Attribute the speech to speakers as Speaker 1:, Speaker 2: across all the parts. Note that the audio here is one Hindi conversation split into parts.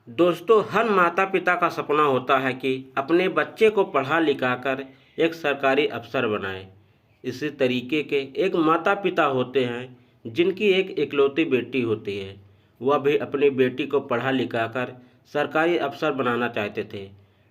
Speaker 1: दोस्तों, हर माता पिता का सपना होता है कि अपने बच्चे को पढ़ा लिखाकर एक सरकारी अफसर बनाए। इसी तरीके के एक माता पिता होते हैं जिनकी एक इकलौती बेटी होती है। वह भी अपनी बेटी को पढ़ा लिखाकर सरकारी अफसर बनाना चाहते थे,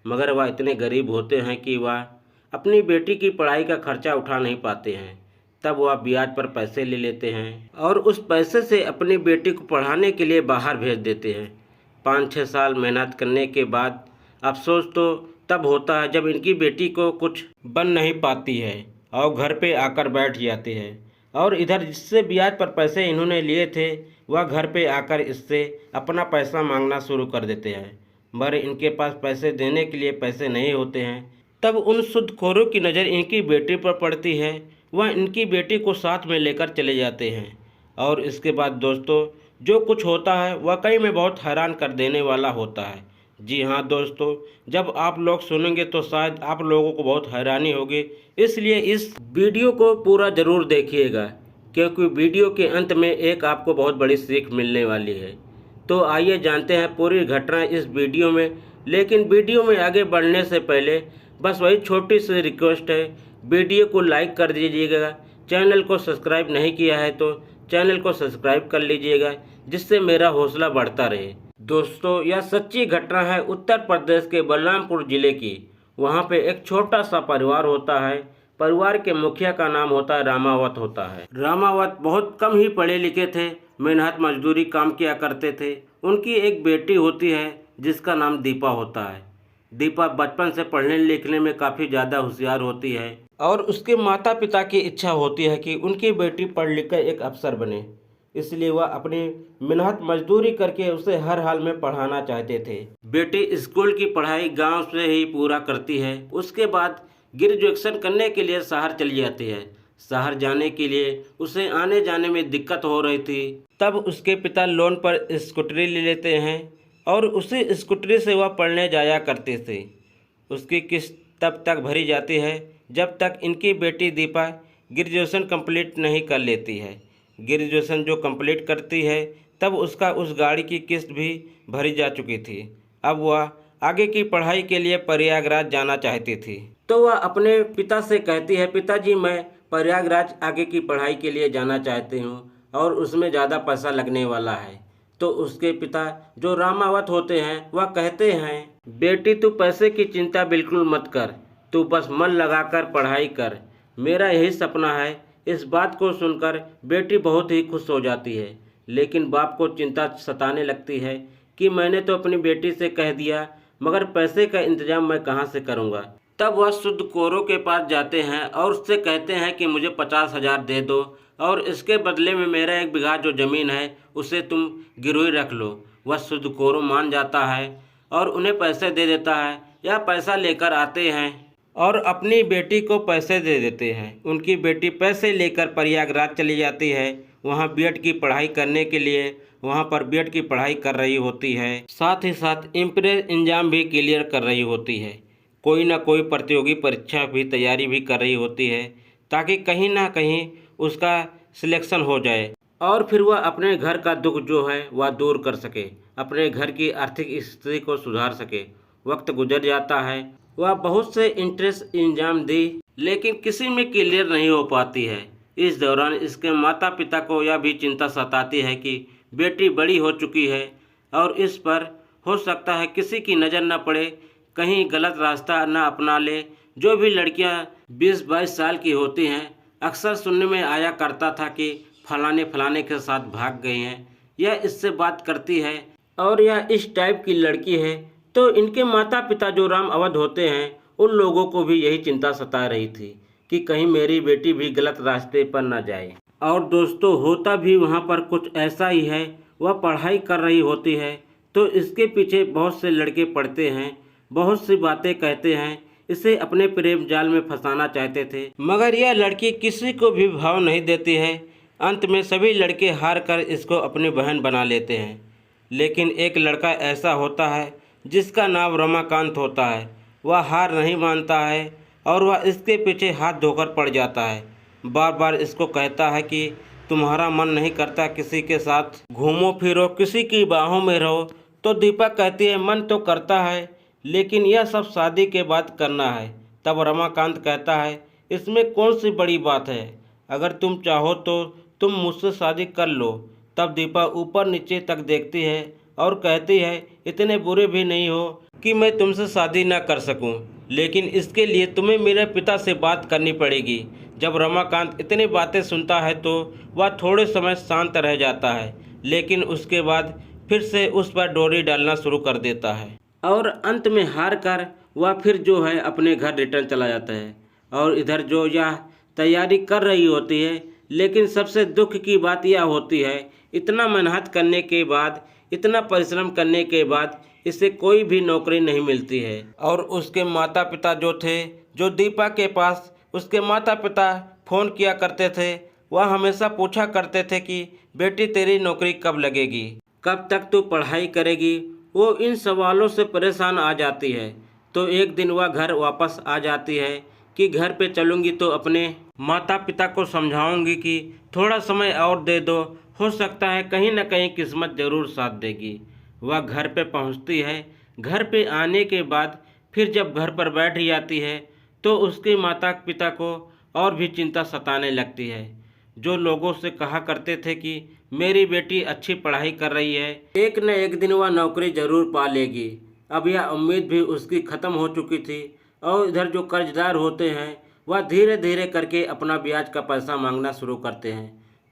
Speaker 1: मगर वह इतने गरीब होते हैं कि वह अपनी बेटी की पढ़ाई का खर्चा उठा नहीं पाते हैं। तब वह ब्याज पर पैसे ले लेते हैं और उस पैसे से अपनी बेटी को पढ़ाने के लिए बाहर भेज देते हैं। 5-6 साल मेहनत करने के बाद अफसोस तो तब होता है जब इनकी बेटी को कुछ बन नहीं पाती है और घर पे आकर बैठ जाती है, और इधर जिससे ब्याज पर पैसे इन्होंने लिए थे वह घर पे आकर इससे अपना पैसा मांगना शुरू कर देते हैं। मगर इनके पास पैसे देने के लिए पैसे नहीं होते हैं। तब उन सूदखोरों की नज़र इनकी बेटी पर पड़ती है। वह इनकी बेटी को साथ में लेकर चले जाते हैं और इसके बाद दोस्तों, जो कुछ होता है वह कई में बहुत हैरान कर देने वाला होता है। जी हाँ दोस्तों, जब आप लोग सुनेंगे तो शायद आप लोगों को बहुत हैरानी होगी, इसलिए इस वीडियो को पूरा ज़रूर देखिएगा, क्योंकि वीडियो के अंत में एक आपको बहुत बड़ी सीख मिलने वाली है। तो आइए जानते हैं पूरी घटना इस वीडियो में। लेकिन वीडियो में आगे बढ़ने से पहले बस वही छोटी सी रिक्वेस्ट है, वीडियो को लाइक कर दीजिएगा। चैनल को सब्सक्राइब नहीं किया है तो चैनल को सब्सक्राइब कर लीजिएगा, जिससे मेरा हौसला बढ़ता रहे। दोस्तों, यह सच्ची घटना है उत्तर प्रदेश के बलरामपुर ज़िले की। वहाँ पे एक छोटा सा परिवार होता है। परिवार के मुखिया का नाम होता है रामावत होता है। रामावत बहुत कम ही पढ़े लिखे थे, मेहनत मजदूरी काम किया करते थे। उनकी एक बेटी होती है जिसका नाम दीपा होता है। दीपा बचपन से पढ़ने लिखने में काफ़ी ज़्यादा होशियार होती है और उसके माता पिता की इच्छा होती है कि उनकी बेटी पढ़ लिख कर एक अफसर बने। इसलिए वह अपनी मेहनत मजदूरी करके उसे हर हाल में पढ़ाना चाहते थे। बेटी स्कूल की पढ़ाई गांव से ही पूरा करती है। उसके बाद ग्रेजुएशन करने के लिए शहर चली जाती है। शहर जाने के लिए उसे आने जाने में दिक्कत हो रही थी। तब उसके पिता लोन पर स्कूटरी ले लेते हैं और उसी स्कूटरी से वह पढ़ने जाया करते थे। उसकी किस्त तब तक भरी जाती है जब तक इनकी बेटी दीपा ग्रेजुएशन कंप्लीट नहीं कर लेती है। ग्रेजुएशन जो कंप्लीट करती है तब उसका उस गाड़ी की किस्त भी भरी जा चुकी थी। अब वह आगे की पढ़ाई के लिए प्रयागराज जाना चाहती थी। तो वह अपने पिता से कहती है, पिताजी मैं प्रयागराज आगे की पढ़ाई के लिए जाना चाहती हूँ और उसमें ज़्यादा पैसा लगने वाला है। तो उसके पिता जो रामावत होते हैं वह कहते हैं, बेटी तू पैसे की चिंता बिल्कुल मत कर, तू बस मन लगाकर पढ़ाई कर, मेरा यही सपना है। इस बात को सुनकर बेटी बहुत ही खुश हो जाती है, लेकिन बाप को चिंता सताने लगती है कि मैंने तो अपनी बेटी से कह दिया, मगर पैसे का इंतजाम मैं कहाँ से करूँगा। तब वह सूदखोरों के पास जाते हैं और उससे कहते हैं कि मुझे 50,000 दे दो और इसके बदले में मेरा 1 बीघा जो ज़मीन है उसे तुम गिरवी रख लो। वह सूदखोरों मान जाता है और उन्हें पैसे दे देता है। यह पैसा लेकर आते हैं और अपनी बेटी को पैसे दे देते हैं। उनकी बेटी पैसे लेकर प्रयागराज चली जाती है। वहाँ बीएड की पढ़ाई करने के लिए वहाँ पर बीएड की पढ़ाई कर रही होती है, साथ ही साथ एंट्रेंस एग्जाम भी क्लियर कर रही होती है। कोई ना कोई प्रतियोगी परीक्षा भी तैयारी भी कर रही होती है, ताकि कहीं ना कहीं उसका सिलेक्शन हो जाए और फिर वह अपने घर का दुख जो है वह दूर कर सके, अपने घर की आर्थिक स्थिति को सुधार सके। वक्त गुजर जाता है। वह बहुत से एंट्रेंस एग्जाम दी, लेकिन किसी में क्लियर नहीं हो पाती है। इस दौरान इसके माता पिता को यह भी चिंता सताती है कि बेटी बड़ी हो चुकी है और इस पर हो सकता है किसी की नज़र न पड़े, कहीं गलत रास्ता न अपना ले। जो भी लड़कियां 20-22 साल की होती हैं, अक्सर सुनने में आया करता था कि फलाने फलाने के साथ भाग गई हैं। यह इससे बात करती है और यह इस टाइप की लड़की है। तो इनके माता पिता जो राम अवध होते हैं, उन लोगों को भी यही चिंता सता रही थी कि कहीं मेरी बेटी भी गलत रास्ते पर न जाए। और दोस्तों, होता भी वहाँ पर कुछ ऐसा ही है। वह पढ़ाई कर रही होती है तो इसके पीछे बहुत से लड़के पढ़ते हैं, बहुत सी बातें कहते हैं, इसे अपने प्रेम जाल में फंसाना चाहते थे, मगर यह लड़की किसी को भी भाव नहीं देती है। अंत में सभी लड़के हार कर इसको अपनी बहन बना लेते हैं। लेकिन एक लड़का ऐसा होता है जिसका नाम रमाकांत होता है। वह हार नहीं मानता है और वह इसके पीछे हाथ धोकर पड़ जाता है। बार बार इसको कहता है कि तुम्हारा मन नहीं करता किसी के साथ घूमो फिरो, किसी की बाहों में रहो, तो दीपा कहती है मन तो करता है, लेकिन यह सब शादी के बाद करना है। तब रमाकांत कहता है इसमें कौन सी बड़ी बात है, अगर तुम चाहो तो तुम मुझसे शादी कर लो। तब दीपा ऊपर नीचे तक देखती है और कहती है इतने बुरे भी नहीं हो कि मैं तुमसे शादी ना कर सकूं, लेकिन इसके लिए तुम्हें मेरे पिता से बात करनी पड़ेगी। जब रमाकांत इतनी बातें सुनता है तो वह थोड़े समय शांत रह जाता है, लेकिन उसके बाद फिर से उस पर डोरी डालना शुरू कर देता है और अंत में हार कर वह फिर जो है अपने घर रिटर्न चला जाता है। और इधर जो यह तैयारी कर रही होती है, लेकिन सबसे दुख की बात यह होती है इतना मेहनत करने के बाद, इतना परिश्रम करने के बाद इसे कोई भी नौकरी नहीं मिलती है। और उसके माता पिता जो थे, जो दीपा के पास उसके माता पिता फ़ोन किया करते थे, वह हमेशा पूछा करते थे कि बेटी तेरी नौकरी कब लगेगी, कब तक तू पढ़ाई करेगी। वो इन सवालों से परेशान आ जाती है। तो एक दिन वह घर वापस आ जाती है कि घर पे चलूँगी तो अपने माता पिता को समझाऊंगी कि थोड़ा समय और दे दो, हो सकता है कहीं ना कहीं किस्मत ज़रूर साथ देगी। वह घर पे पहुंचती है। घर पे आने के बाद फिर जब घर पर बैठ जाती है तो उसके माता पिता को और भी चिंता सताने लगती है। जो लोगों से कहा करते थे कि मेरी बेटी अच्छी पढ़ाई कर रही है, एक न एक दिन वह नौकरी ज़रूर पा लेगी, अब यह उम्मीद भी उसकी ख़त्म हो चुकी थी। और इधर जो कर्जदार होते हैं वह धीरे धीरे करके अपना ब्याज का पैसा मांगना शुरू करते हैं।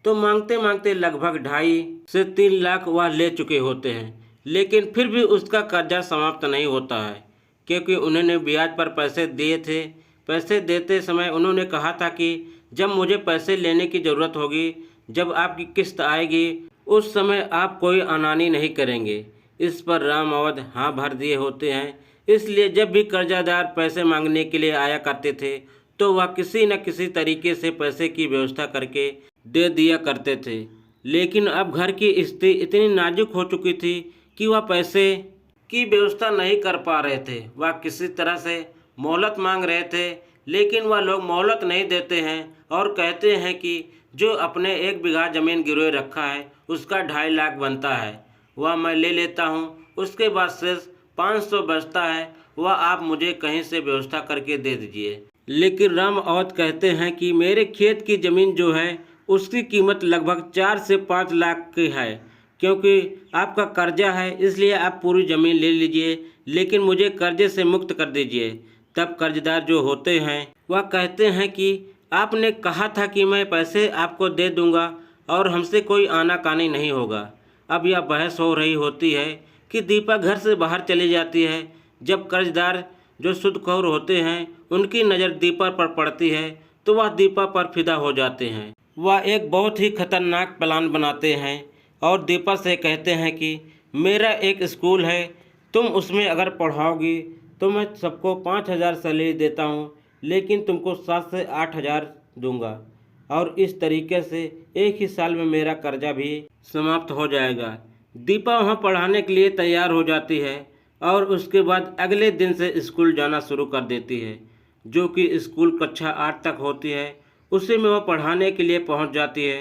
Speaker 1: तो मांगते मांगते लगभग 2.5 से 3 लाख वह ले चुके होते हैं, लेकिन फिर भी उसका कर्जा समाप्त नहीं होता है, क्योंकि उन्होंने ब्याज पर पैसे दिए थे। पैसे देते समय उन्होंने कहा था कि जब मुझे पैसे लेने की ज़रूरत होगी, जब आपकी किस्त आएगी, उस समय आप कोई अनानी नहीं करेंगे। इस पर राम अवध हाँ भर दिए होते हैं। इसलिए जब भी कर्जादार पैसे मांगने के लिए आया करते थे तो वह किसी न किसी तरीके से पैसे की व्यवस्था करके दे दिया करते थे। लेकिन अब घर की स्थिति इतनी नाजुक हो चुकी थी कि वह पैसे की व्यवस्था नहीं कर पा रहे थे। वह किसी तरह से मोहलत मांग रहे थे, लेकिन वह लोग मोहलत नहीं देते हैं और कहते हैं कि जो अपने 1 बीघा ज़मीन गिरवे रखा है उसका 2.5 लाख बनता है, वह मैं ले लेता हूँ, उसके बाद शेष 500 बचता है, वह आप मुझे कहीं से व्यवस्था करके दे दीजिए। लेकिन राम अवध कहते हैं कि मेरे खेत की ज़मीन जो है उसकी कीमत लगभग 4 से 5 लाख की है, क्योंकि आपका कर्जा है, इसलिए आप पूरी ज़मीन ले लीजिए, लेकिन मुझे कर्जे से मुक्त कर दीजिए। तब कर्जदार जो होते हैं वह कहते हैं कि आपने कहा था कि मैं पैसे आपको दे दूंगा और हमसे कोई आनाकानी नहीं होगा। अब यह बहस हो रही होती है कि दीपा घर से बाहर चली जाती है। जब कर्जदार जो सुदखोर होते हैं उनकी नज़र दीपा पर पड़ती है तो वह दीपा पर फिदा हो जाते हैं। वह एक बहुत ही खतरनाक प्लान बनाते हैं और दीपा से कहते हैं कि मेरा एक स्कूल है, तुम उसमें अगर पढ़ाओगी तो मैं सबको 5,000 सैलरी देता हूँ, लेकिन तुमको 7 से 8,000 दूंगा और इस तरीके से एक ही साल में मेरा कर्जा भी समाप्त हो जाएगा। दीपा वहाँ पढ़ाने के लिए तैयार हो जाती है और उसके बाद अगले दिन से स्कूल जाना शुरू कर देती है, जो कि स्कूल कक्षा 8 तक होती है। उसी में वह पढ़ाने के लिए पहुँच जाती है।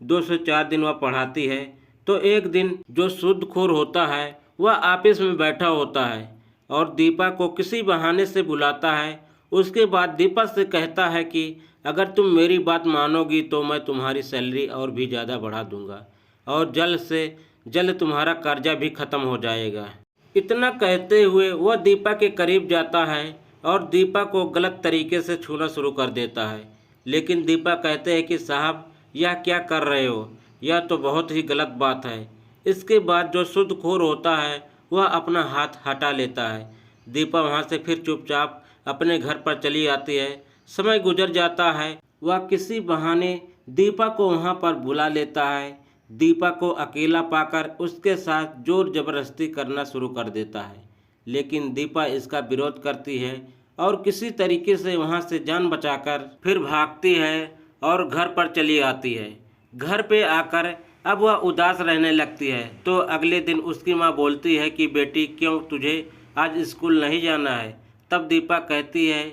Speaker 1: 2 से 4 दिन वह पढ़ाती है तो एक दिन जो सूदखोर होता है वह ऑफिस में बैठा होता है और दीपा को किसी बहाने से बुलाता है। उसके बाद दीपा से कहता है कि अगर तुम मेरी बात मानोगी तो मैं तुम्हारी सैलरी और भी ज़्यादा बढ़ा दूंगा और जल्द से जल्द तुम्हारा कर्जा भी ख़त्म हो जाएगा। इतना कहते हुए वह दीपा के करीब जाता है और दीपा को गलत तरीके से छूना शुरू कर देता है। लेकिन दीपा कहते हैं कि साहब यह क्या कर रहे हो, यह तो बहुत ही गलत बात है। इसके बाद जो सूदखोर होता है वह अपना हाथ हटा लेता है। दीपा वहाँ से फिर चुपचाप अपने घर पर चली आती है। समय गुजर जाता है। वह किसी बहाने दीपा को वहाँ पर बुला लेता है। दीपा को अकेला पाकर उसके साथ जोर जबरदस्ती करना शुरू कर देता है, लेकिन दीपा इसका विरोध करती है और किसी तरीके से वहाँ से जान बचाकर फिर भागती है और घर पर चली आती है। घर पे आकर अब वह उदास रहने लगती है। तो अगले दिन उसकी माँ बोलती है कि बेटी क्यों तुझे आज स्कूल नहीं जाना है। तब दीपा कहती है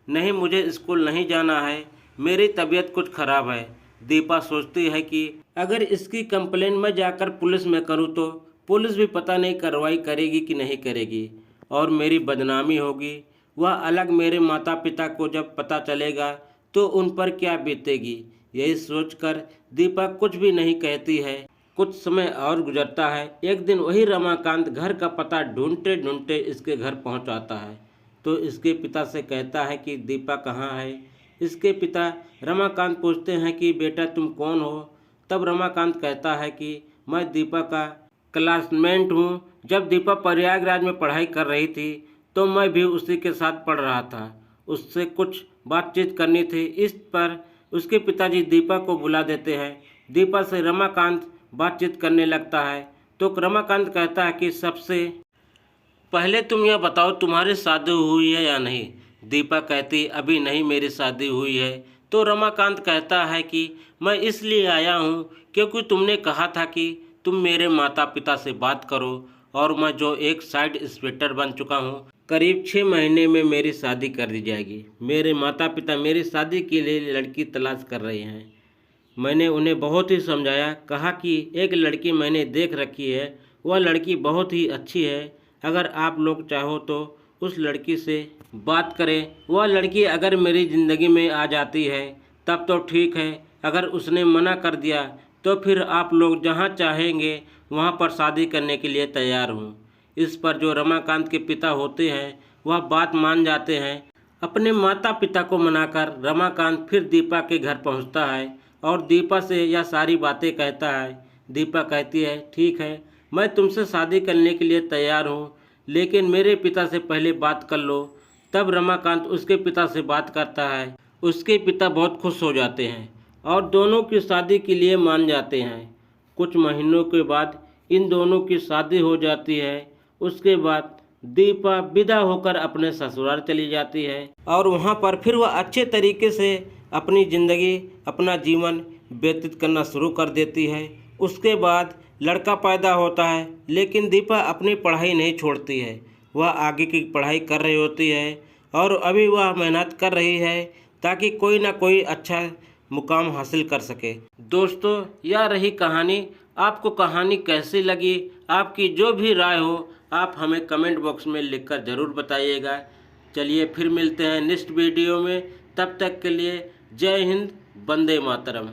Speaker 1: नहीं मुझे स्कूल नहीं जाना है, मेरी तबीयत कुछ ख़राब है। दीपा सोचती है कि अगर इसकी कंप्लेन मैं जाकर पुलिस में करूं तो पुलिस भी पता नहीं कार्रवाई करेगी कि नहीं करेगी और मेरी बदनामी होगी। वह अलग मेरे माता पिता को जब पता चलेगा तो उन पर क्या बीतेगी। यही सोचकर दीपा कुछ भी नहीं कहती है। कुछ समय और गुजरता है। एक दिन वही रमाकांत घर का पता ढूंढते ढूंढते इसके घर पहुंच आता है तो इसके पिता से कहता है कि दीपा कहाँ है। इसके पिता रमाकांत पूछते हैं कि बेटा तुम कौन हो। तब रमाकांत कहता है कि मैं दीपा का क्लासमेट हूँ। जब दीपा प्रयागराज में पढ़ाई कर रही थी तो मैं भी उसी के साथ पढ़ रहा था। उससे कुछ बातचीत करनी थी। इस पर उसके पिताजी दीपा को बुला देते हैं। दीपा से रमाकांत बातचीत करने लगता है तो रमाकांत कहता है कि सबसे पहले तुम यह बताओ तुम्हारी शादी हुई है या नहीं। दीपा कहती अभी नहीं मेरी शादी हुई है। तो रमाकांत कहता है कि मैं इसलिए आया हूँ क्योंकि तुमने कहा था कि तुम मेरे माता पिता से बात करो और मैं जो एक साइड इंस्पेक्टर बन चुका हूँ, करीब 6 महीने में मेरी शादी कर दी जाएगी। मेरे माता पिता मेरी शादी के लिए लड़की तलाश कर रहे हैं। मैंने उन्हें बहुत ही समझाया, कहा कि एक लड़की मैंने देख रखी है, वह लड़की बहुत ही अच्छी है। अगर आप लोग चाहो तो उस लड़की से बात करें। वह लड़की अगर मेरी ज़िंदगी में आ जाती है तब तो ठीक है, अगर उसने मना कर दिया तो फिर आप लोग जहाँ चाहेंगे वहाँ पर शादी करने के लिए तैयार हूँ। इस पर जो रमाकांत के पिता होते हैं वह बात मान जाते हैं। अपने माता पिता को मनाकर रमाकांत फिर दीपा के घर पहुँचता है और दीपा से यह सारी बातें कहता है। दीपा कहती है ठीक है, मैं तुमसे शादी करने के लिए तैयार हूँ, लेकिन मेरे पिता से पहले बात कर लो। तब रमाकांत उसके पिता से बात करता है। उसके पिता बहुत खुश हो जाते हैं और दोनों की शादी के लिए मान जाते हैं। कुछ महीनों के बाद इन दोनों की शादी हो जाती है। उसके बाद दीपा विदा होकर अपने ससुराल चली जाती है और वहाँ पर फिर वह अच्छे तरीके से अपनी ज़िंदगी, अपना जीवन व्यतीत करना शुरू कर देती है। उसके बाद लड़का पैदा होता है, लेकिन दीपा अपनी पढ़ाई नहीं छोड़ती है। वह आगे की पढ़ाई कर रही होती है और अभी वह मेहनत कर रही है ताकि कोई ना कोई अच्छा मुकाम हासिल कर सके। दोस्तों, यह रही कहानी। आपको कहानी कैसी लगी? आपकी जो भी राय हो आप हमें कमेंट बॉक्स में लिखकर ज़रूर बताइएगा। चलिए फिर मिलते हैं नेक्स्ट वीडियो में। तब तक के लिए जय हिंद, वंदे मातरम।